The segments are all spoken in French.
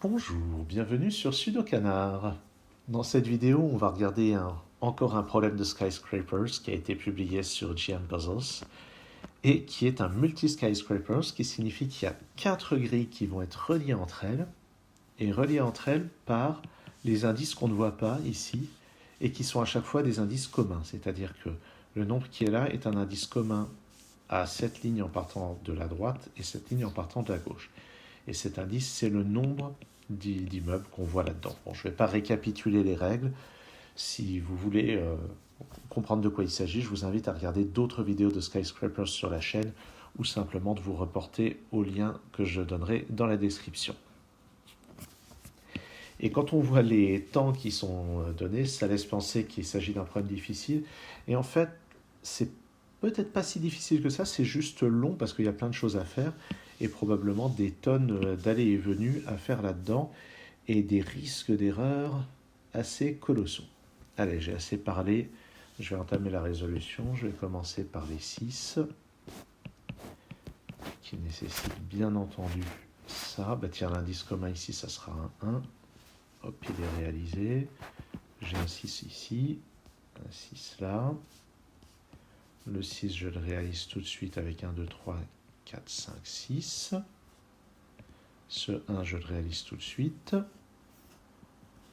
Bonjour, bienvenue sur Sudocanard. Dans cette vidéo, on va regarder encore un problème de skyscrapers qui a été publié sur GM Puzzles et qui est un multi-skyscrapers, ce qui signifie qu'il y a 4 grilles qui vont être reliées entre elles et reliées entre elles par les indices qu'on ne voit pas ici et qui sont à chaque fois des indices communs, c'est-à-dire que le nombre qui est là est un indice commun à cette ligne en partant de la droite et cette ligne en partant de la gauche. Et cet indice, c'est le nombre d'immeubles qu'on voit là-dedans. Bon, je ne vais pas récapituler les règles. Si vous voulez comprendre de quoi il s'agit, je vous invite à regarder d'autres vidéos de skyscrapers sur la chaîne ou simplement de vous reporter au lien que je donnerai dans la description. Et quand on voit les temps qui sont donnés, ça laisse penser qu'il s'agit d'un problème difficile. Et en fait, c'est peut-être pas si difficile que ça, c'est juste long parce qu'il y a plein de choses à faire et probablement des tonnes d'allées et venues à faire là-dedans et des risques d'erreur assez colossaux. Allez, j'ai assez parlé, je vais entamer la résolution. Je vais commencer par les 6 qui nécessitent bien entendu ça. Bah tiens, l'indice commun ici, ça sera un 1. Hop, il est réalisé. J'ai un 6 ici, un 6 là. Le 6, je le réalise tout de suite avec 1, 2, 3, 4, 5, 6. Ce 1, je le réalise tout de suite.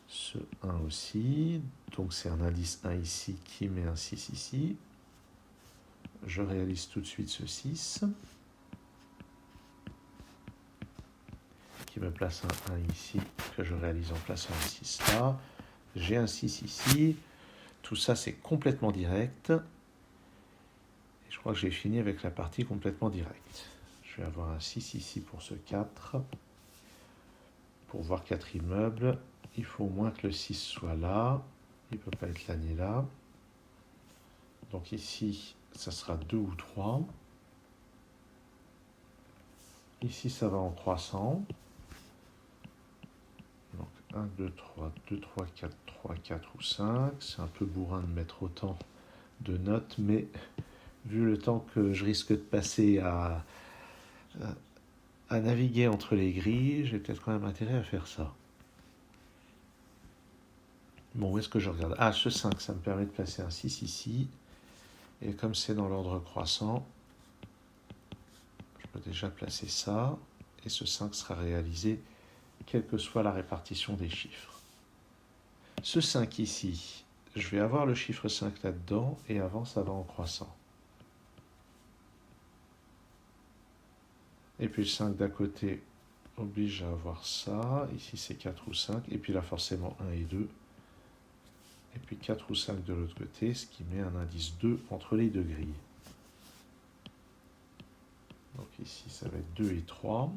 Ce 1 aussi. Donc c'est un indice 1 ici qui met un 6 ici. Je réalise tout de suite ce 6. Qui me place un 1 ici, que je réalise en plaçant un 6 là. J'ai un 6 ici. Tout ça, c'est complètement direct. Et je crois que j'ai fini avec la partie complètement directe. Je vais avoir un 6 ici pour ce 4. Pour voir 4 immeubles, il faut au moins que le 6 soit là. Il ne peut pas être là ni là. Donc ici, ça sera 2 ou 3. Ici, ça va en croissant. Donc 1, 2, 3, 2, 3, 4, 3, 4 ou 5. C'est un peu bourrin de mettre autant de notes, mais vu le temps que je risque de passer à naviguer entre les grilles, j'ai peut-être quand même intérêt à faire ça. Bon, où est-ce que je regarde? Ah, ce 5, ça me permet de placer un 6 ici. Et comme c'est dans l'ordre croissant, je peux déjà placer ça. Et ce 5 sera réalisé quelle que soit la répartition des chiffres. Ce 5 ici, je vais avoir le chiffre 5 là-dedans, et avant, ça va en croissant. Et puis le 5 d'à côté oblige à avoir ça. Ici, c'est 4 ou 5. Et puis là, forcément, 1 et 2. Et puis 4 ou 5 de l'autre côté, ce qui met un indice 2 entre les deux grilles. Donc ici, ça va être 2 et 3.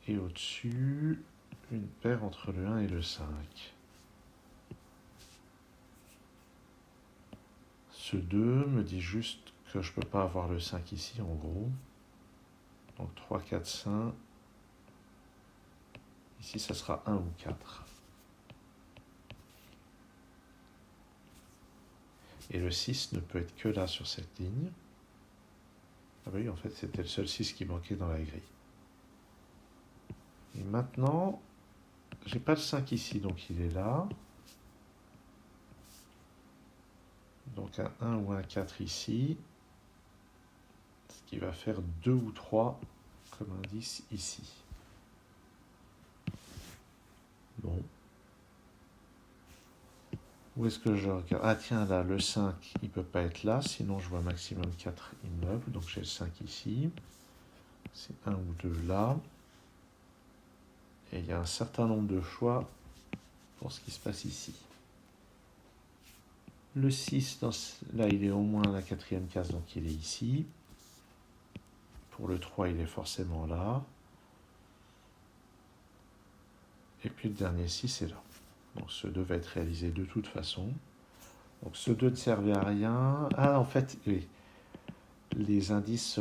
Et au-dessus, une paire entre le 1 et le 5. Ce 2 me dit juste que je ne peux pas avoir le 5 ici, en gros. Donc 3, 4, 5. Ici, ça sera 1 ou 4. Et le 6 ne peut être que là, sur cette ligne. Ah oui, en fait, c'était le seul 6 qui manquait dans la grille. Et maintenant, j'ai pas le 5 ici, donc il est là. Donc un 1 ou un 4 ici. Ce qui va faire 2 ou 3 comme indice ici. Bon. Où est-ce que je regarde? Ah tiens, là, le 5, il ne peut pas être là, sinon je vois maximum 4 immeubles. Donc j'ai le 5 ici. C'est 1 ou 2 là. Et il y a un certain nombre de choix pour ce qui se passe ici. Le 6, là, il est au moins à la 4e case, donc il est ici. Pour le 3, il est forcément là. Et puis le dernier 6 est là. Donc ce 2 va être réalisé de toute façon. Donc ce 2 ne servait à rien. Ah, en fait, oui. Les indices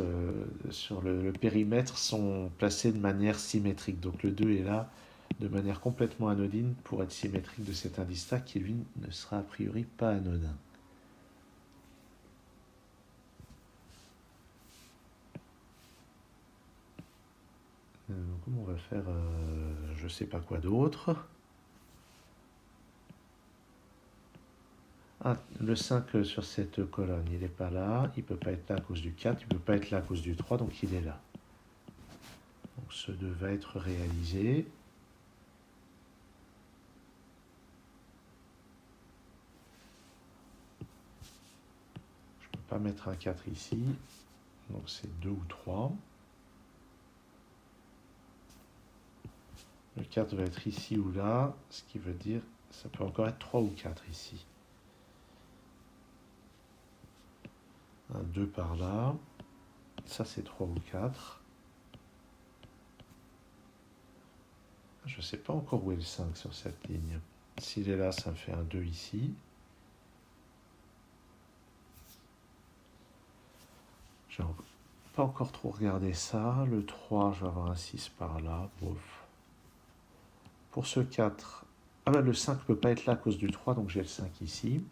sur le périmètre sont placés de manière symétrique. Donc le 2 est là de manière complètement anodine pour être symétrique de cet indice-là qui, lui, ne sera a priori pas anodin. Donc Comment on va faire je ne sais pas quoi d'autre. Ah, le 5 sur cette colonne, il n'est pas là. Il ne peut pas être là à cause du 4. Il ne peut pas être là à cause du 3, donc il est là. Donc ce 2 va être réalisé. Je ne peux pas mettre un 4 ici. Donc c'est 2 ou 3. Le 4 va être ici ou là, ce qui veut dire ça peut encore être 3 ou 4 ici. Un 2 par là. Ça c'est 3 ou 4. Je ne sais pas encore où est le 5 sur cette ligne. S'il est là, ça me fait un 2 ici. Je n'ai pas encore trop regardé ça. Le 3, je vais avoir un 6 par là. Bof. Pour ce 4, ah ben le 5 ne peut pas être là à cause du 3, donc j'ai le 5 ici.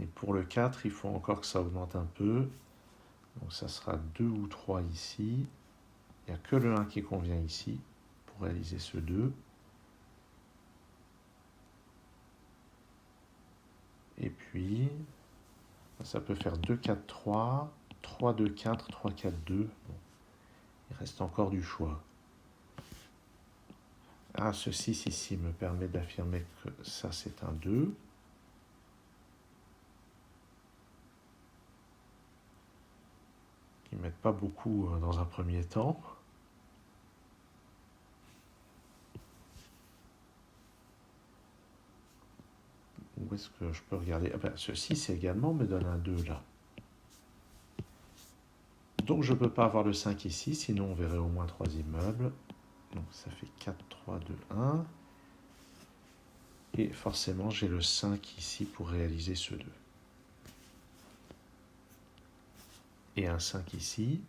Et pour le 4, il faut encore que ça augmente un peu. Donc ça sera 2 ou 3 ici. Il n'y a que le 1 qui convient ici pour réaliser ce 2. Et puis, ça peut faire 2, 4, 3, 3, 2, 4, 3, 4, 2. Bon. Il reste encore du choix. Ah, ce 6 ici me permet d'affirmer que ça c'est un 2. Ils ne mettent pas beaucoup dans un premier temps. Où est-ce que je peux regarder? Ah ben, ce 6 également me donne un 2 là. Donc je ne peux pas avoir le 5 ici, sinon on verrait au moins 3 immeubles. Donc ça fait 4, 3, 2, 1. Et forcément j'ai le 5 ici pour réaliser ce 2. Et un 5 ici.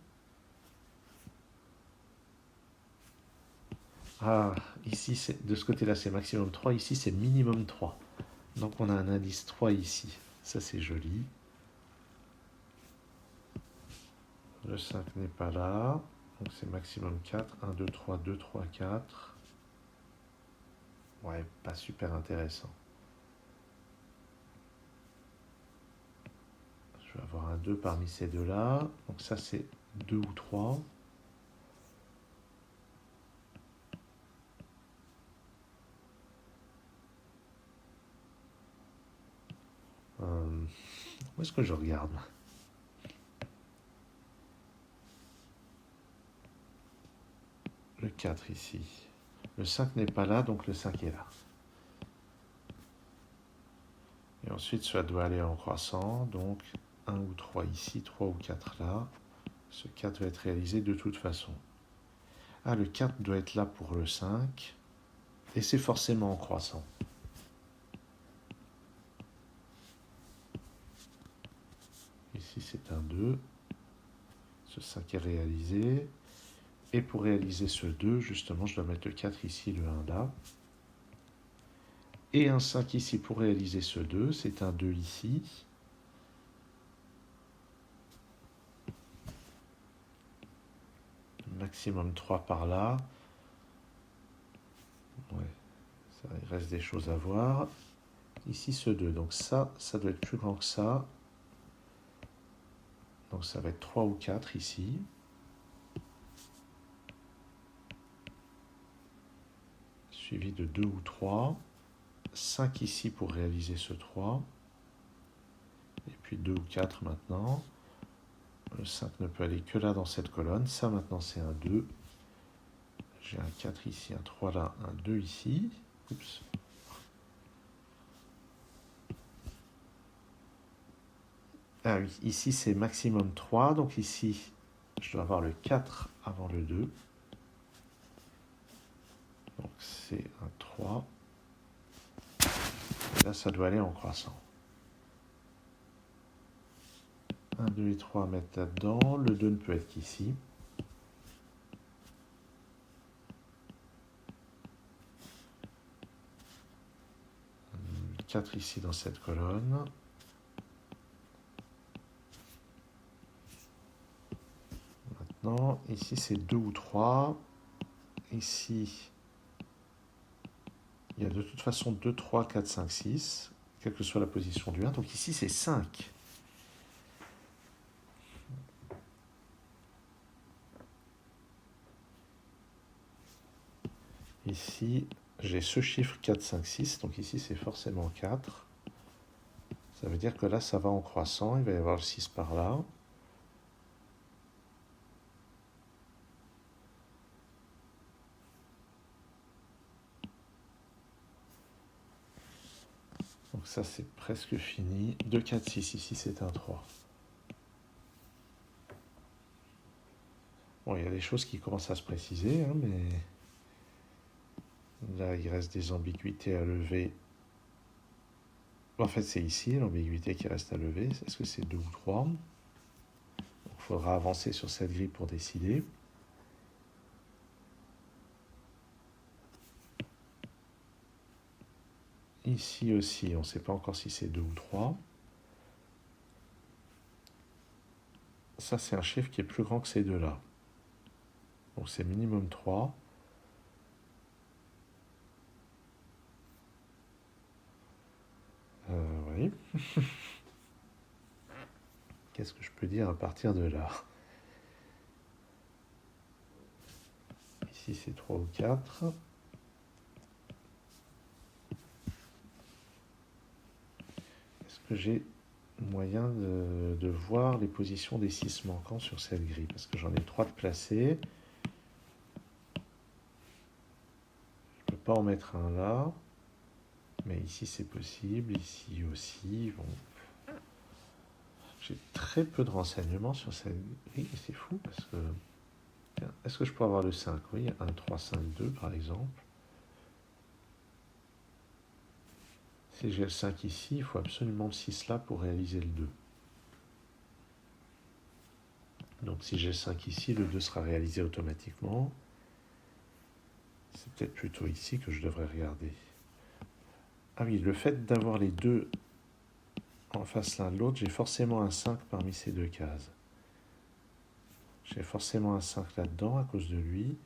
Ah, ici, de ce côté-là, c'est maximum 3. Ici, c'est minimum 3. Donc, on a un indice 3 ici. Ça, c'est joli. Le 5 n'est pas là. Donc, c'est maximum 4. 1, 2, 3, 2, 3, 4. Ouais, pas super intéressant. Je vais avoir un 2 parmi ces deux-là. Donc, ça, c'est 2 ou 3. Où est-ce que je regarde? Le 4 ici. Le 5 n'est pas là, donc le 5 est là. Et ensuite, ça doit aller en croissant. Donc, 1 ou 3 ici, 3 ou 4 là. Ce 4 va être réalisé de toute façon. Ah, le 4 doit être là pour le 5. Et c'est forcément en croissant. Ici, c'est un 2. Ce 5 est réalisé. Et pour réaliser ce 2, justement, je dois mettre le 4 ici, le 1 là. Et un 5 ici pour réaliser ce 2. C'est un 2 ici. Maximum 3 par là. Ouais, ça, il reste des choses à voir. Ici, ce 2. Donc ça doit être plus grand que ça. Donc ça va être 3 ou 4 ici. Suivi de 2 ou 3. 5 ici pour réaliser ce 3. Et puis 2 ou 4 maintenant. Le 5 ne peut aller que là dans cette colonne. Ça maintenant c'est un 2. J'ai un 4 ici, un 3 là, un 2 ici. Oups. Ah oui, ici c'est maximum 3. Donc ici, je dois avoir le 4 avant le 2. Donc c'est un 3. Et là, ça doit aller en croissant. 1, 2 et 3 à mettre là-dedans. Le 2 ne peut être qu'ici. Le 4 ici dans cette colonne. Maintenant, ici c'est 2 ou 3. Ici, il y a de toute façon 2, 3, 4, 5, 6, quelle que soit la position du 1. Donc ici c'est 5. Ici, j'ai ce chiffre 4, 5, 6, donc ici c'est forcément 4. Ça veut dire que là, ça va en croissant, il va y avoir le 6 par là. Donc ça, c'est presque fini. 2, 4, 6, ici c'est un 3. Bon, il y a des choses qui commencent à se préciser, hein, mais là, il reste des ambiguïtés à lever. En fait, c'est ici l'ambiguïté qui reste à lever. Est-ce que c'est 2 ou 3? Il faudra avancer sur cette grille pour décider. Ici aussi, on ne sait pas encore si c'est 2 ou 3. Ça, c'est un chiffre qui est plus grand que ces deux-là. Donc c'est minimum 3. Oui. Qu'est-ce que je peux dire à partir de là? Ici, c'est 3 ou 4. Est-ce que j'ai moyen de voir les positions des 6 manquants sur cette grille? Parce que j'en ai 3 de placés. Je ne peux pas en mettre un là. Mais ici, c'est possible. Ici aussi. Bon. J'ai très peu de renseignements sur cette grille. Et c'est fou parce que... Est-ce que je peux avoir le 5? Oui, 1, 3, 5, 2 par exemple. Si j'ai le 5 ici, il faut absolument le 6 là pour réaliser le 2. Donc si j'ai le 5 ici, le 2 sera réalisé automatiquement. C'est peut-être plutôt ici que je devrais regarder. Ah oui, le fait d'avoir les deux en face l'un de l'autre, j'ai forcément un 5 parmi ces deux cases. J'ai forcément un 5 là-dedans à cause de lui.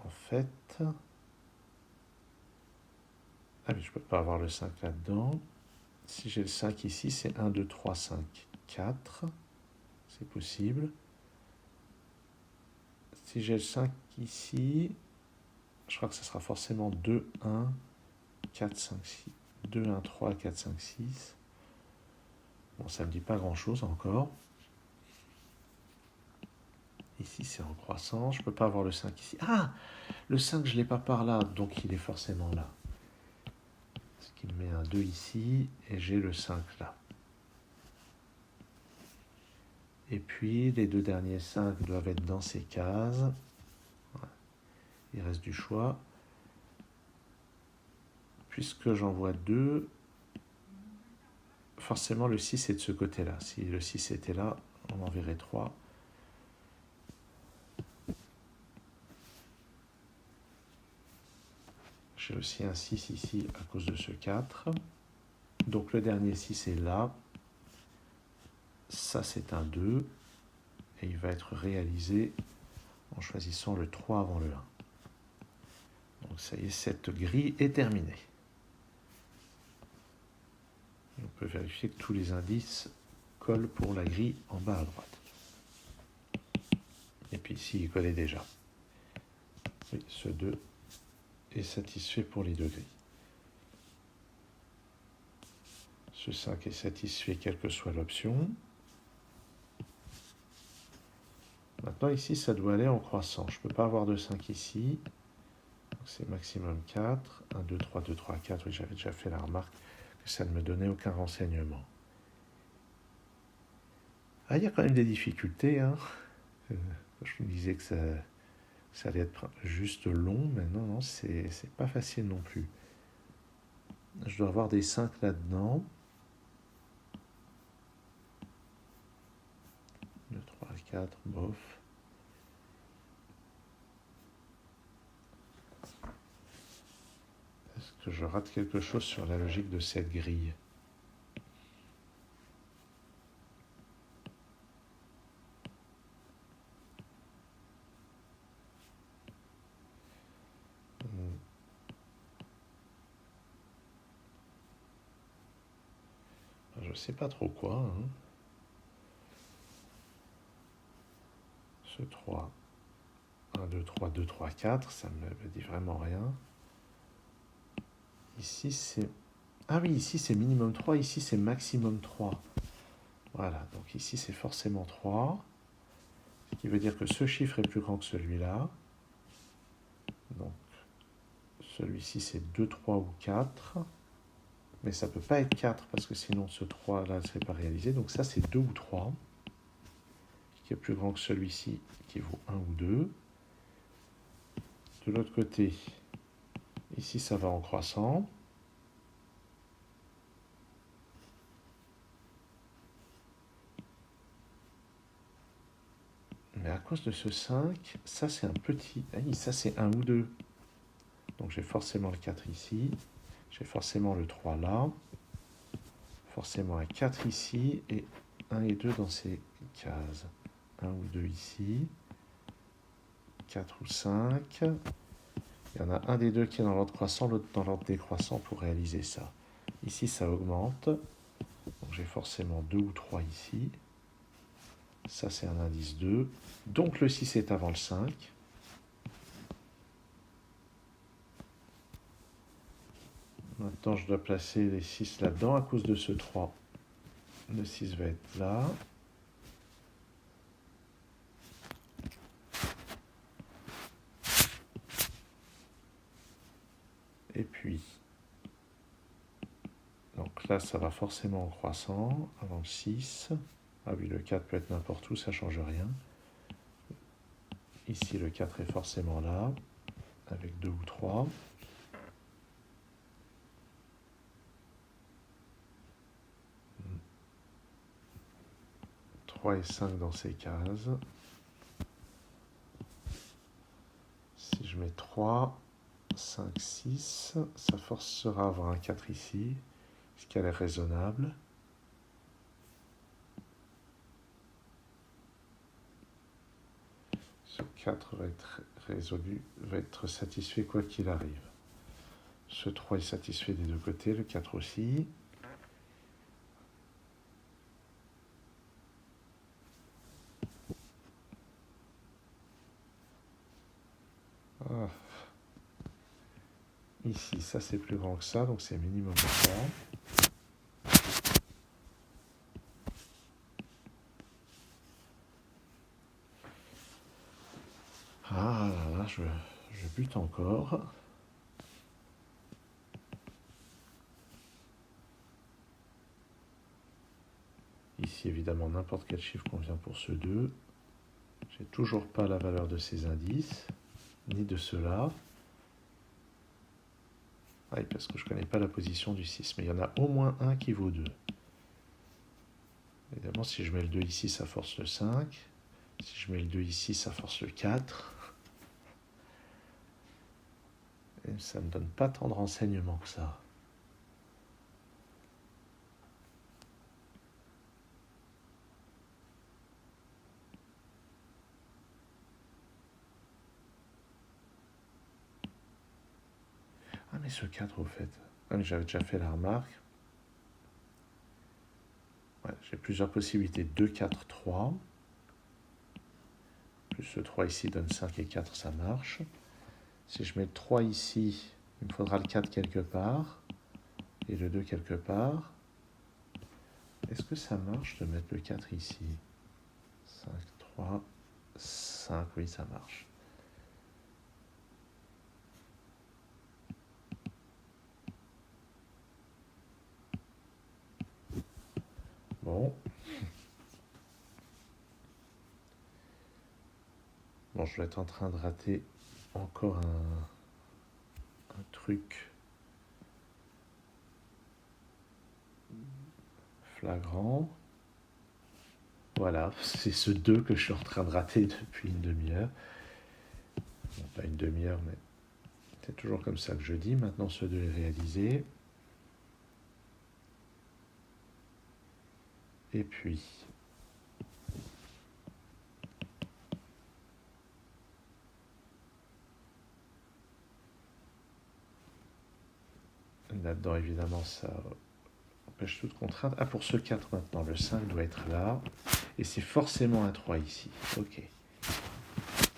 En fait... Ah oui, je ne peux pas avoir le 5 là-dedans. Si j'ai le 5 ici, c'est 1, 2, 3, 5, 4. C'est possible. Si j'ai le 5 ici, je crois que ce sera forcément 2, 1, 4, 5, 6. 2, 1, 3, 4, 5, 6. Bon, ça ne me dit pas grand-chose encore. Ici, c'est en croissance. Je ne peux pas avoir le 5 ici. Ah! Le 5, je ne l'ai pas par là, donc il est forcément là. Ce qui me met un 2 ici, et j'ai le 5 là. Et puis, les deux derniers 5 doivent être dans ces cases. Il reste du choix. Puisque j'en vois 2, forcément le 6 est de ce côté-là. Si le 6 était là, on en verrait 3. J'ai aussi un 6 ici à cause de ce 4. Donc le dernier 6 est là. Ça, c'est un 2. Et il va être réalisé en choisissant le 3 avant le 1. Donc ça y est, cette grille est terminée. Et on peut vérifier que tous les indices collent pour la grille en bas à droite. Et puis ici, il collait déjà. Oui, ce 2 est satisfait pour les deux grilles. Ce 5 est satisfait quelle que soit l'option. Maintenant, ici, ça doit aller en croissant. Je ne peux pas avoir de 5 ici. C'est maximum 4. 1, 2, 3, 2, 3, 4. Oui, j'avais déjà fait la remarque que ça ne me donnait aucun renseignement. Ah, il y a quand même des difficultés. Hein. Je me disais que ça allait être juste long, mais non, non, c'est pas facile non plus. Je dois avoir des 5 là-dedans. 2, 3, 4, bof. Est-ce que je rate quelque chose sur la logique de cette grille? je sais pas trop quoi. Hein. Ce 3, 1, 2, 3, 2, 3, 4, ça me dit vraiment rien. Ici, c'est... Ah oui, ici, c'est minimum 3, ici, c'est maximum 3. Voilà, donc ici, c'est forcément 3. Ce qui veut dire que ce chiffre est plus grand que celui-là. Donc, celui-ci, c'est 2, 3 ou 4. Mais ça ne peut pas être 4 parce que sinon ce 3-là ne serait pas réalisé. Donc ça, c'est 2 ou 3, qui est plus grand que celui-ci, qui vaut 1 ou 2. De l'autre côté, ici, ça va en croissant. Mais à cause de ce 5, ça, c'est un petit... Ah oui, ça, c'est 1 ou 2. Donc j'ai forcément le 4 ici. J'ai forcément le 3 là. Forcément un 4 ici. Et 1 et 2 dans ces cases. 1 ou 2 ici. 4 ou 5. Il y en a un des deux qui est dans l'ordre croissant, l'autre dans l'ordre décroissant pour réaliser ça. Ici, ça augmente. Donc j'ai forcément 2 ou 3 ici. Ça, c'est un indice 2. Donc le 6 est avant le 5. Maintenant, je dois placer les 6 là-dedans à cause de ce 3. Le 6 va être là. Et puis, donc là, ça va forcément en croissant avant le 6. Ah oui, le 4 peut être n'importe où, ça ne change rien. Ici, le 4 est forcément là, avec 2 ou 3. 3 et 5 dans ces cases. Si je mets 3, 5, 6, ça forcera à avoir un 4 ici, ce qui a l'air raisonnable. Ce 4 va être résolu, va être satisfait quoi qu'il arrive. Ce 3 est satisfait des deux côtés, le 4 aussi. Ah. Ici, ça c'est plus grand que ça, donc c'est minimum 3. Ah là là, je bute encore. Ici, évidemment, n'importe quel chiffre convient pour ce 2. J'ai toujours pas la valeur de ces indices, ni de ceux-là. Oui, parce que je ne connais pas la position du 6, mais il y en a au moins un qui vaut 2. Évidemment, si je mets le 2 ici, ça force le 5. Si je mets le 2 ici, ça force le 4. Et ça ne me donne pas tant de renseignements que ça. Ah, mais ce 4, au fait. Ah, mais j'avais déjà fait la remarque. Ouais, j'ai plusieurs possibilités. 2, 4, 3. Plus ce 3 ici donne 5 et 4, ça marche. Si je mets le 3 ici, il me faudra le 4 quelque part. Et le 2 quelque part. Est-ce que ça marche de mettre le 4 ici? 5, 3, 5, oui, ça marche. Bon. Bon, je vais être en train de rater encore un truc flagrant. Voilà, c'est ce 2 que je suis en train de rater depuis une demi-heure. Bon, pas une demi-heure, mais c'est toujours comme ça que je dis. Maintenant, ce 2 est réalisé. Et puis, là-dedans, évidemment, ça empêche toute contrainte. Ah, pour ce 4 maintenant, le 5 doit être là. Et c'est forcément un 3 ici. Ok.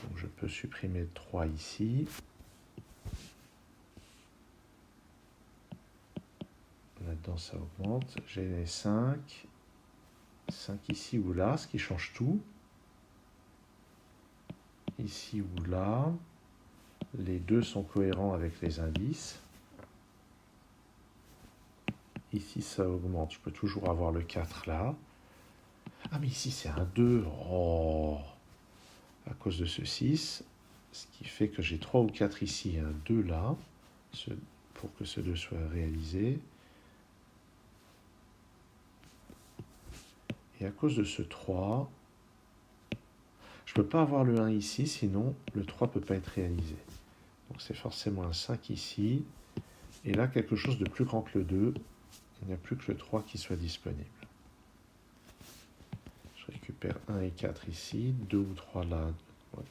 Donc je peux supprimer le 3 ici. Là-dedans, ça augmente. J'ai les 5. 5 ici ou là, ce qui change tout. Ici ou là. Les deux sont cohérents avec les indices. Ici, ça augmente. Je peux toujours avoir le 4 là. Ah, mais ici, c'est un 2. Oh, à cause de ce 6. Ce qui fait que j'ai 3 ou 4 ici et un 2 là. Pour que ce 2 soit réalisé. Et à cause de ce 3, je ne peux pas avoir le 1 ici, sinon le 3 ne peut pas être réalisé. Donc c'est forcément un 5 ici. Et là, quelque chose de plus grand que le 2. Il n'y a plus que le 3 qui soit disponible. Je récupère 1 et 4 ici, 2 ou 3 là.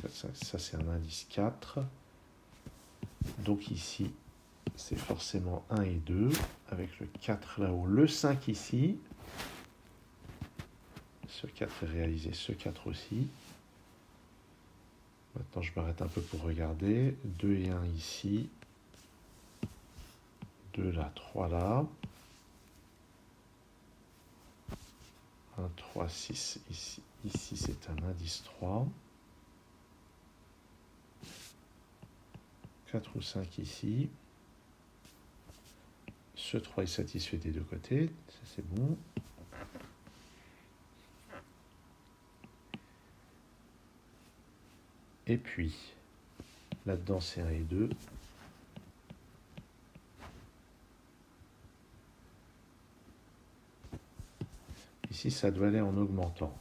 4, 5, ça c'est un indice 4. Donc ici, c'est forcément 1 et 2, avec le 4 là-haut, le 5 ici. Ce 4 est réalisé, ce 4 aussi. Maintenant, je m'arrête un peu pour regarder. 2 et 1 ici. 2 là, 3 là. 1, 3, 6 ici. Ici, c'est un indice 3. 4 ou 5 ici. Ce 3 est satisfait des deux côtés. Ça, c'est bon. Et puis, là-dedans, c'est 1 et 2. Ici, ça doit aller en augmentant.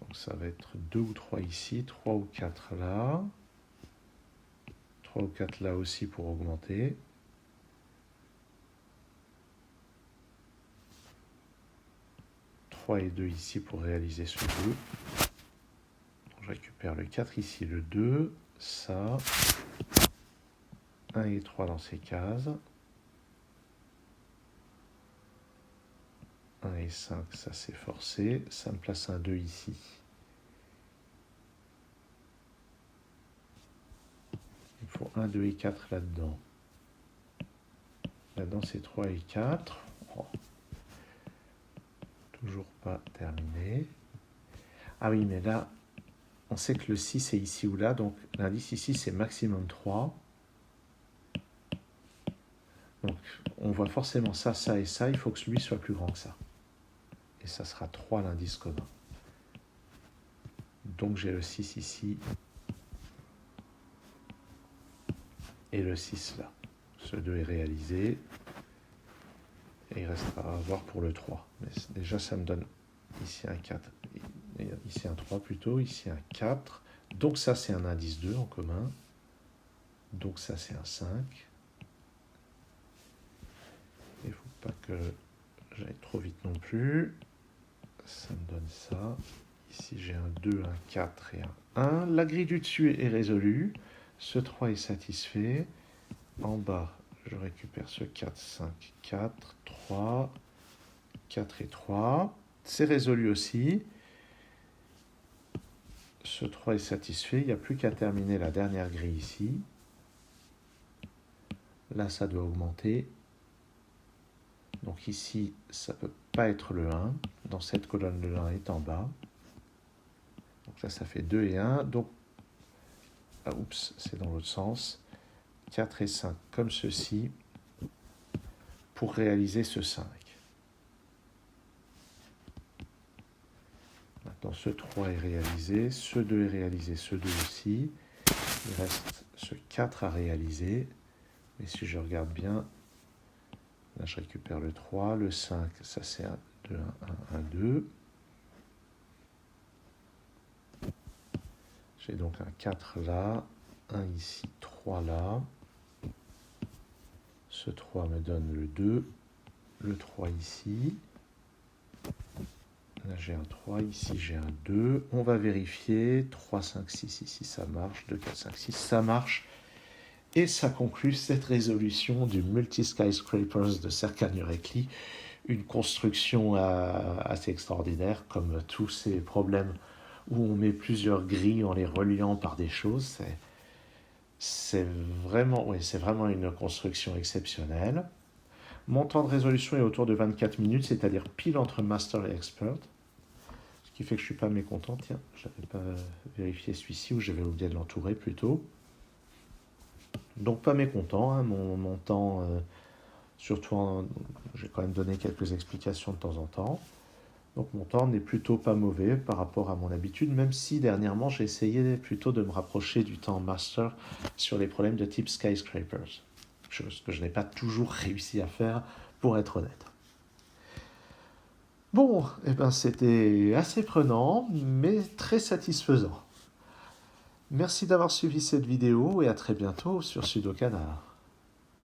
Donc, ça va être 2 ou 3 ici, 3 ou 4 là. 3 ou 4 là aussi pour augmenter. Et 2 ici pour réaliser ce 2. Donc, je récupère le 4 ici, le 2, ça. 1 et 3 dans ces cases. 1 et 5, ça c'est forcé. Ça me place un 2 ici. Il faut 1, 2 et 4 là-dedans. Là-dedans c'est 3 et 4. Oh. Toujours pas terminé. Ah oui, mais là, on sait que le 6 est ici ou là, donc l'indice ici c'est maximum 3. Donc on voit forcément ça, ça et ça, il faut que lui soit plus grand que ça. Et ça sera 3 l'indice commun. Donc j'ai le 6 ici et le 6 là. Ce 2 est réalisé. Et il restera à voir pour le 3. Mais déjà, ça me donne ici un 4, ici un 3 plutôt, ici un 4. Donc ça, c'est un indice 2 en commun. Donc ça, c'est un 5. Il ne faut pas que j'aille trop vite non plus. Ça me donne ça. Ici, j'ai un 2, un 4 et un 1. La grille du dessus est résolue. Ce 3 est satisfait. En bas, je récupère ce 4, 5, 4, 3, 4 et 3. C'est résolu aussi. Ce 3 est satisfait. Il n'y a plus qu'à terminer la dernière grille ici. Là, ça doit augmenter. Donc ici, ça ne peut pas être le 1. Dans cette colonne, le 1 est en bas. Donc là, ça fait 2 et 1. Donc, ah, oups, c'est dans l'autre sens. 4 et 5 comme ceci pour réaliser ce 5. Maintenant, ce 3 est réalisé, ce 2 est réalisé, ce 2 aussi. Il reste ce 4 à réaliser. Mais si je regarde bien, là je récupère le 3, le 5, ça c'est un 2, 1, 1, 2. J'ai donc un 4 là, un ici, 3 là. Ce 3 me donne le 2, le 3 ici. Là j'ai un 3, ici j'ai un 2. On va vérifier. 3, 5, 6, ici ça marche. 2, 4, 5, 6, ça marche. Et ça conclut cette résolution du multi-skyscrapers de Serkan Yürekli, une construction assez extraordinaire, comme tous ces problèmes où on met plusieurs grilles en les reliant par des choses. C'est vraiment une construction exceptionnelle. Mon temps de résolution est autour de 24 minutes, c'est-à-dire pile entre Master et Expert. Ce qui fait que je ne suis pas mécontent. Tiens, je n'avais pas vérifié celui-ci, ou j'avais oublié de l'entourer plutôt. Donc pas mécontent, hein, mon temps, surtout, j'ai quand même donné quelques explications de temps en temps. Donc mon temps n'est plutôt pas mauvais par rapport à mon habitude, même si dernièrement j'ai essayé plutôt de me rapprocher du temps master sur les problèmes de type skyscrapers, chose que je n'ai pas toujours réussi à faire, pour être honnête. Bon, eh ben c'était assez prenant, mais très satisfaisant. Merci d'avoir suivi cette vidéo et à très bientôt sur Sudokanar.